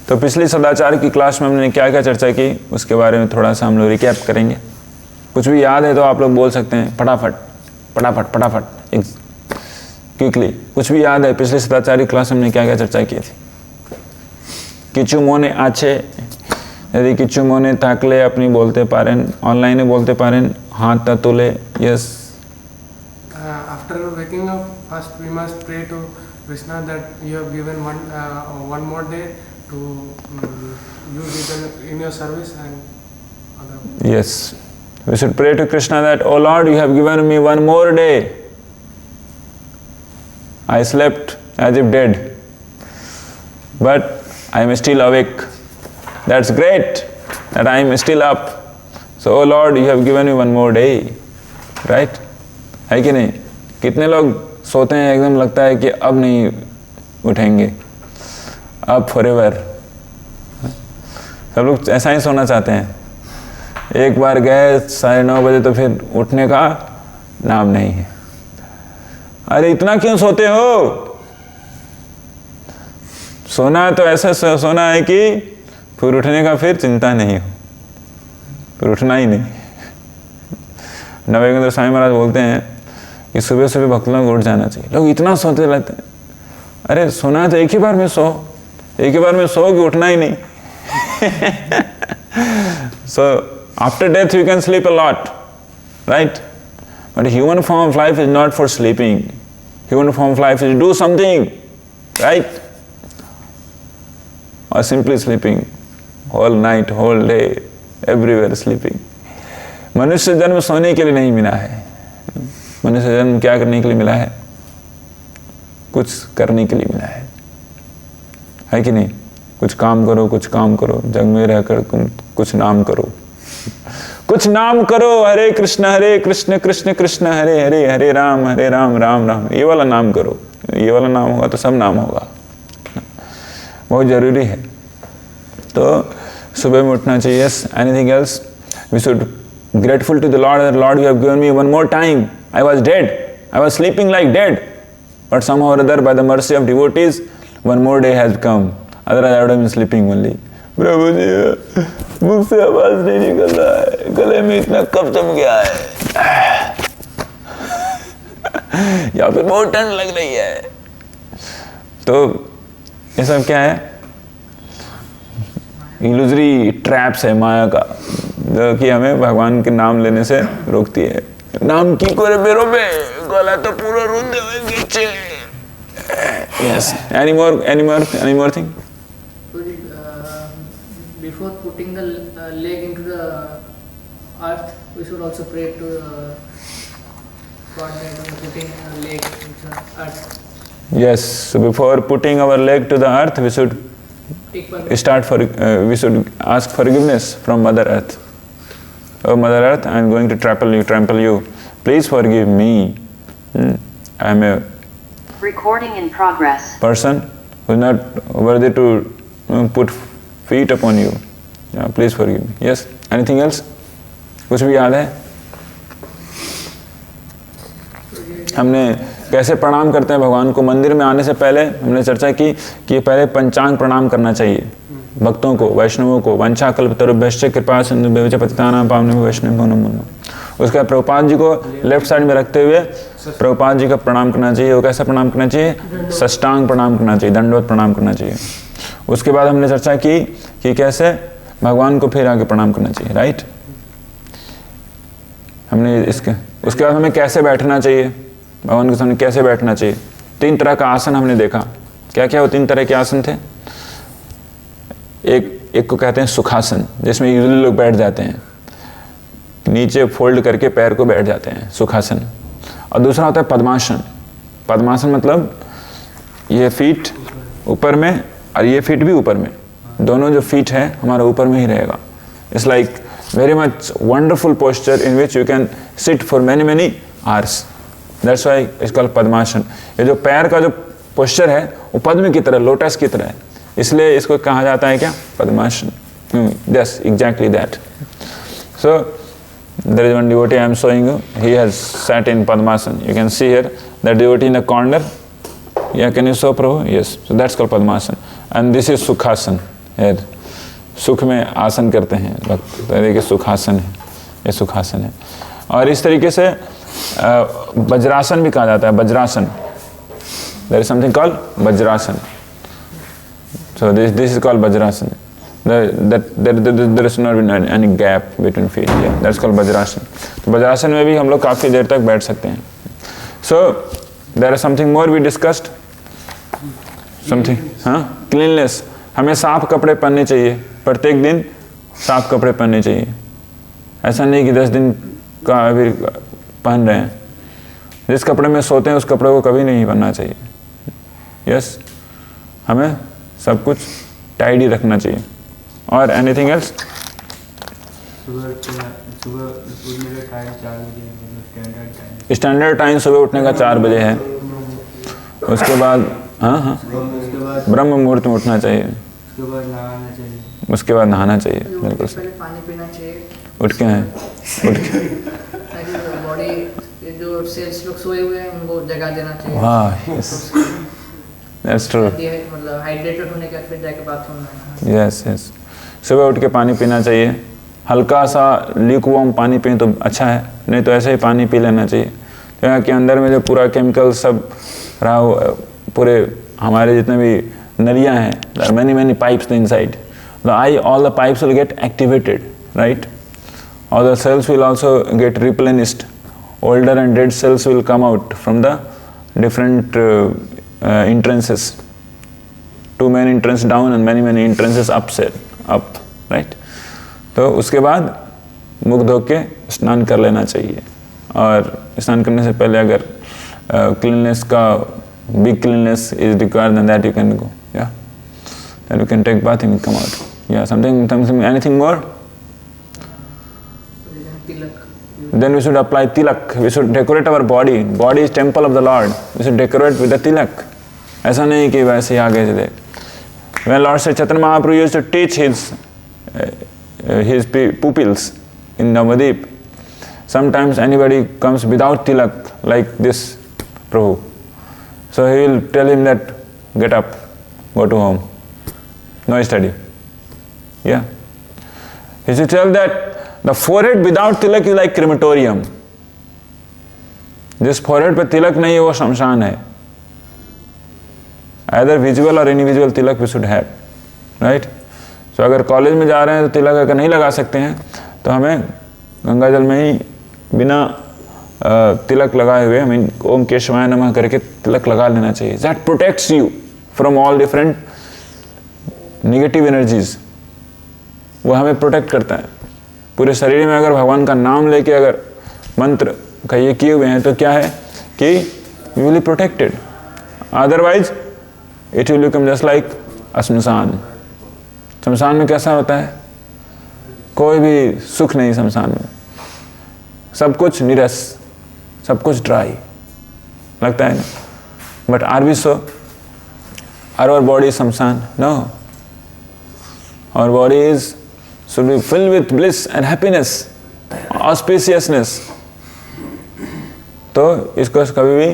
तो पिछली सदाचार की क्लास में हमने क्या क्या चर्चा की उसके बारे में थोड़ा सा हम लोग रिकैप करेंगे। कुछ भी याद है तो आप लोग बोल सकते हैं फटाफट फटाफट फटाफट क्विकली। कुछ भी याद है पिछली सदाचार की क्लास में हमने क्या क्या चर्चा की थी? किचु मोने आछे, यदि किचु मोने ताकले अपनी बोलते पारेन, ऑनलाइन बोलते पारेन, हाथ ततुले। Yes, after waking up, first we must pray to Krishna that you have given one more day to use it in your service and other. Yes, we should pray to Krishna that, oh Lord, you have given me one more day. I slept as if dead, but I am still awake. That's great that I am still up. So, oh Lord, you have given me one more day. Right? है कि नहीं? कितने लोग सोते हैं एकदम लगता है कि अब नहीं उठेंगे, अब फॉरएवर। सब लोग ऐसा ही सोना चाहते हैं। एक बार गए 9:30 बजे तो फिर उठने का नाम नहीं है। अरे इतना क्यों सोते हो? सोना है तो ऐसा सोना है कि फिर उठने का फिर चिंता नहीं हो, फिर उठना ही नहीं। नवेंद्र स्वामी महाराज बोलते हैं कि सुबह सुबह भक्त लोग उठ जाना चाहिए। लोग इतना सोते रहते हैं। अरे सोना है तो एक ही बार में सो, एक ही बार में सो कि उठना ही नहीं। So after death you can sleep a lot, right? But human form of life is not for sleeping. Human form of life is to do something, right? Or simply sleeping whole night, whole day, everywhere sleeping. मनुष्य जन्म सोने के लिए नहीं मिला है। मनुष्य जन्म क्या करने के लिए मिला है? कुछ करने के लिए मिला है कि नहीं? कुछ काम करो, कुछ काम करो, जग में रहकर कुछ नाम करो, कुछ नाम करो। हरे कृष्ण कृष्ण कृष्ण हरे हरे, हरे राम राम राम। ये वाला नाम करो। ये वाला नाम होगा तो सब नाम होगा। बहुत जरूरी है। तो सुबह में उठना चाहिए। Yes, anything else? We should grateful to the Lord that Lord, you have given me one more time. I was dead. I was sleeping like dead. But somehow or other, by the mercy of devotees, one more day has come. Otherwise, I would have been sleeping only. प्रभु जी, मुख से आवाज नहीं निकल रहा है, गले में इतना कफ जम गया है, या फिर बहुत ठंड लग रही है। तो ये सब क्या है? इल्यूजरी ट्रैप्स है माया का, जो कि हमें भगवान के नाम लेने से रोकती है। नाम की करे बेरो में गला तो पूरा रुंधे हुए नीचे। Yes. Any more thing? Before putting the leg into the earth, we should also pray to God that putting a leg into the earth. Yes. So before putting our leg to the earth, we should we should ask forgiveness from Mother Earth. Oh Mother Earth, I am going to trample you. Please forgive me. I am a recording in progress person who is not worthy to put feet upon you. Yeah, please forgive me. Yes. Anything else? कुछ भी याद है? हमने कैसे प्रणाम करते हैं भगवान को? मंदिर में आने से पहले हमने चर्चा की कि पहले पंचांग प्रणाम करना चाहिए भक्तों को, वैष्णवों को। वंशा कल्पतरुभ्यश्च कृपा सिन्धुभ्यश्च पतितानां पावनेभ्यो वैष्णवेभ्यो नमो नमः। उसके बाद प्रभुपाद जी को लेफ्ट साइड में रखते हुए प्रभुपाद जी का प्रणाम करना चाहिए। वो कैसा प्रणाम करना चाहिए? साष्टांग प्रणाम करना चाहिए, दंडवत प्रणाम करना चाहिए। उसके बाद हमने चर्चा की कि कैसे भगवान को फिर आगे प्रणाम करना चाहिए, राइट? हमने उसके बाद हमें कैसे बैठना चाहिए, भगवान के सामने कैसे बैठना चाहिए। 3 तरह का आसन हमने देखा। क्या क्या वो 3 तरह के आसन थे? एक को कहते हैं सुखासन, जिसमें यूजुअली लोग बैठ जाते हैं, नीचे फोल्ड करके पैर को बैठ जाते हैं, सुखासन। और दूसरा होता है पद्मासन। पद्मासन मतलब ये फीट ऊपर में और ये फीट भी ऊपर में, दोनों जो फीट है हमारा ऊपर में ही रहेगा। It's like very much wonderful posture in which you can sit for many hours. That's why it's called Padmasana. ये जो पैर का जो पोस्चर है वो पद्म की तरह, लोटस की तरह है, इसलिए इसको कहा जाता है क्या? Padmasana. Yes, exactly that. So there is one devotee I am showing you. He has sat in Padmasana. You can see here that devotee in the corner. Yeah, can you show Prabhu? Yes. So that's called Padmasana. And this is Sukhasana. फिर सुख में आसन करते हैं भक्त, तो देखिए सुखासन है, ये सुखासन है। और इस तरीके से वज्रासन भी कहा जाता है, Vajrasana, there is something called Vajrasana, so this is called Vajrasana, there is not any gap between feet, yeah, that's called vajrasana. तो वज्रासन में भी हम लोग काफ़ी देर तक बैठ सकते हैं। So there is something more we discussed, something, हाँ, cleanliness, हमें साफ कपड़े पहनने चाहिए, प्रत्येक दिन साफ कपड़े पहनने चाहिए। ऐसा नहीं कि 10 दिन का अभी पहन रहे हैं, जिस कपड़े में सोते हैं उस कपड़े को कभी नहीं पहनना चाहिए। यस, हमें सब कुछ टाइडी रखना चाहिए। और एनीथिंग एल्स? स्टैंडर्ड टाइम सुबह उठने का 4 बजे है। उसके बाद हाँ ब्रह्म मुहूर्त में उठना चाहिए, उसके बाद नहाना चाहिए, बिल्कुल सही। पानी पीना चाहिए, उठ के हैं, उठ के बॉडी जो सेल्स लोग सोए हुए हैं उनको जगा देना चाहिए। वाह, यस, दैट्स ट्रू। मतलब हाइड्रेटेड होने के बाद फिर जाके बाथरूम में। यस यस, सुबह उठ के पानी पीना चाहिए, हल्का सा ल्यूकवार्म पानी पिए तो अच्छा है, नहीं तो ऐसे ही पानी पी लेना चाहिए। तो यहाँ के अंदर में जो पूरा केमिकल सब रहा, पूरे हमारे जितने भी नलियाँ हैं, many pipes inside the I, all the pipes will get activated, right, all the cells will also get replenished, older and dead cells will come out from the different entrances, 2 main entrances down and many entrances up, right। तो उसके बाद मुख धो के स्नान कर लेना चाहिए। और स्नान करने से पहले अगर cleanliness का big cleanliness is required, then that you can go, yeah, then you can take bath and come out, yeah, something anything more? Then we should apply tilak. We should decorate our body. Body is temple of the Lord. We should decorate with the tilak. ऐसा नहीं कि वैसे ही आगे चले। When Lord Sri Chaitanya Mahaprabhu used to teach his pupils in Navadip, sometimes anybody comes without tilak like this Prabhu, so he will tell him that get up, go to home, no study. Yeah, he should tell that the forehead without tilak is like crematorium. जिस forehead पे तिलक नहीं है वो शमशान है। Either visual or invisible tilak we should have, right? So अगर college में जा रहे हैं तो तिलक अगर नहीं लगा सकते हैं तो हमें गंगा जल में ही बिना तिलक लगाए हुए हमें ओम केशवाय नमः करके तिलक लगा लेना चाहिए। That protects you from all different negative energies. वो हमें प्रोटेक्ट करता है। पूरे शरीर में अगर भगवान का नाम लेके अगर मंत्र का ये किए हुए हैं तो क्या है कि you will be protected, otherwise it will become just like शमशान। शमशान में कैसा होता है? कोई भी सुख नहीं शमशान में, सब कुछ निरस, सब कुछ ड्राई लगता है ना। But are we so? Are our body शमशान? No, our body is should be filled with bliss and happiness, auspiciousness. तो इसको कभी भी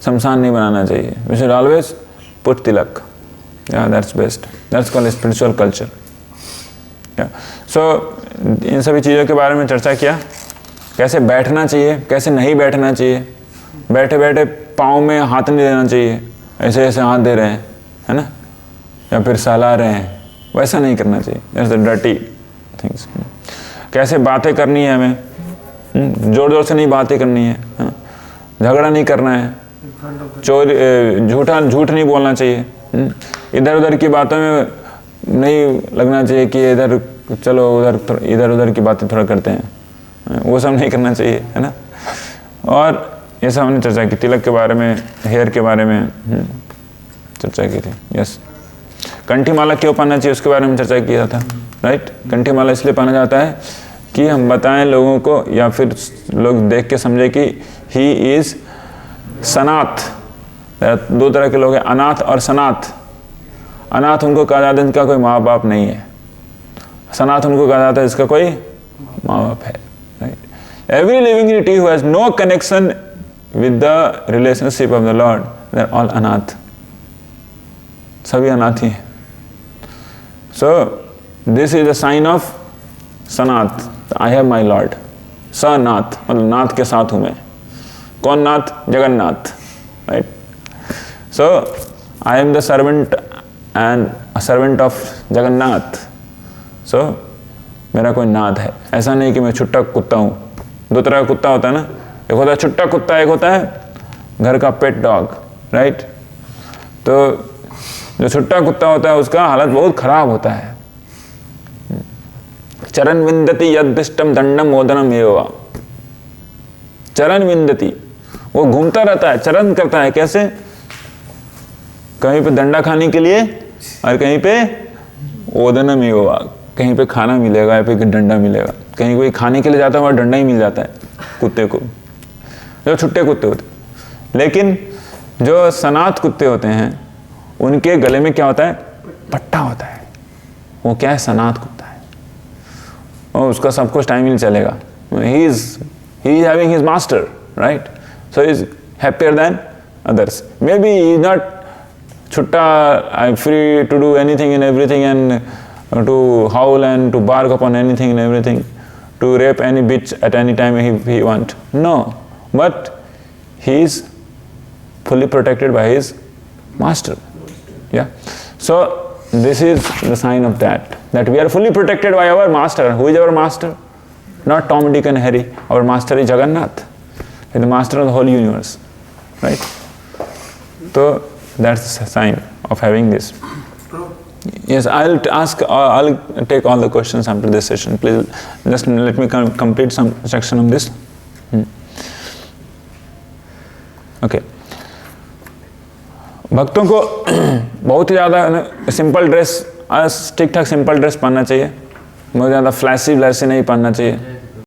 शमशान नहीं बनाना चाहिए। We should always put tilak. Yeah, that's best. That's called spiritual culture. Yeah. So इन सभी चीज़ों के बारे में चर्चा किया, कैसे बैठना चाहिए, कैसे नहीं बैठना चाहिए। बैठे बैठे पाँव में हाथ नहीं देना चाहिए, ऐसे ऐसे हाथ दे रहे हैं, है ना, या फिर सहला रहे हैं, वैसा नहीं करना चाहिए। That's the dirty things. कैसे बातें करनी है हमें, जोर जोर से नहीं बातें करनी है, झगड़ा नहीं करना है, झूठ नहीं बोलना चाहिए, इधर उधर की बातों में नहीं लगना चाहिए कि इधर चलो इधर उधर की बातें थोड़ा करते हैं, वो सब नहीं करना चाहिए, है ना। और ये सब हमने चर्चा की, तिलक के बारे में, हेयर के बारे में चर्चा की थी। यस, कंठी माला क्यों पहनना चाहिए उसके बारे में चर्चा किया था, राइट। कंठी माला इसलिए पहना जाता है कि हम बताएं लोगों को, या फिर लोग देख के समझे कि ही इज सनाथ। 2 तरह के लोग हैं, अनाथ और सनाथ। अनाथ उनको कहा जाता है जिनका कोई माँ बाप नहीं है, सनाथ उनको कहा जाता है जिसका कोई माँ बाप है, right. Every living entity who has no connection with the relationship of the Lord, they are all अनाथ। सभी अनाथ ही हैं। So this is the sign of Sanath. I have my Lord. सनाथ मतलब नाथ के साथ हूँ मैं. कौन नाथ? Jagannath. Right? So I am the servant and a servant of Jagannath. So मेरा कोई नाथ है. ऐसा नहीं कि मैं छुट्टा कुत्ता हूँ. दो तरह का कुत्ता होता है ना, एक होता है छुट्टा कुत्ता, एक होता है घर का पेट डॉग. राइट? तो जो छुट्टा कुत्ता होता है उसका हालत बहुत खराब होता है. चरण विंदति यद्दिष्टम दंडम मोदनम एव. चरण विंदति, वो घूमता रहता है, चरण करता है. कैसे? कहीं पे दंडा खाने के लिए और कहीं पे ओदनम एव, कहीं पे खाना मिलेगा, कहीं पे डंडा मिलेगा. कहीं कोई खाने के लिए जाता है वहाँ डंडा ही मिल जाता है कुत्ते को, जो छुट्टे कुत्ते होते. लेकिन जो सनाथ कुत्ते होते हैं उनके गले में क्या होता है? पट्टा होता है. वो क्या है? सनाथ कुत्ता है. और उसका सब कुछ टाइम ही चलेगा. He is having his master, right? So he is happier than others. Maybe he is not छुट्टा, I am free to do anything and everything and to howl and to bark upon anything and everything, to rape any bitch at any time he want. No, but he is fully protected by his master. Yeah. So this is the sign of that we are fully protected by our master. Who is our master? Not Tom, Dick and Harry. Our master is Jagannath. He is the master of the whole universe. Right? So that's the sign of having this. Yes, I'll take all the questions after this session. Please just let me complete some section on this. Okay. भक्तों को बहुत ही ज़्यादा simple dress, ठीक ठाक simple dress पहनना चाहिए. बहुत ज़्यादा फ्लैशी नहीं पहनना चाहिए.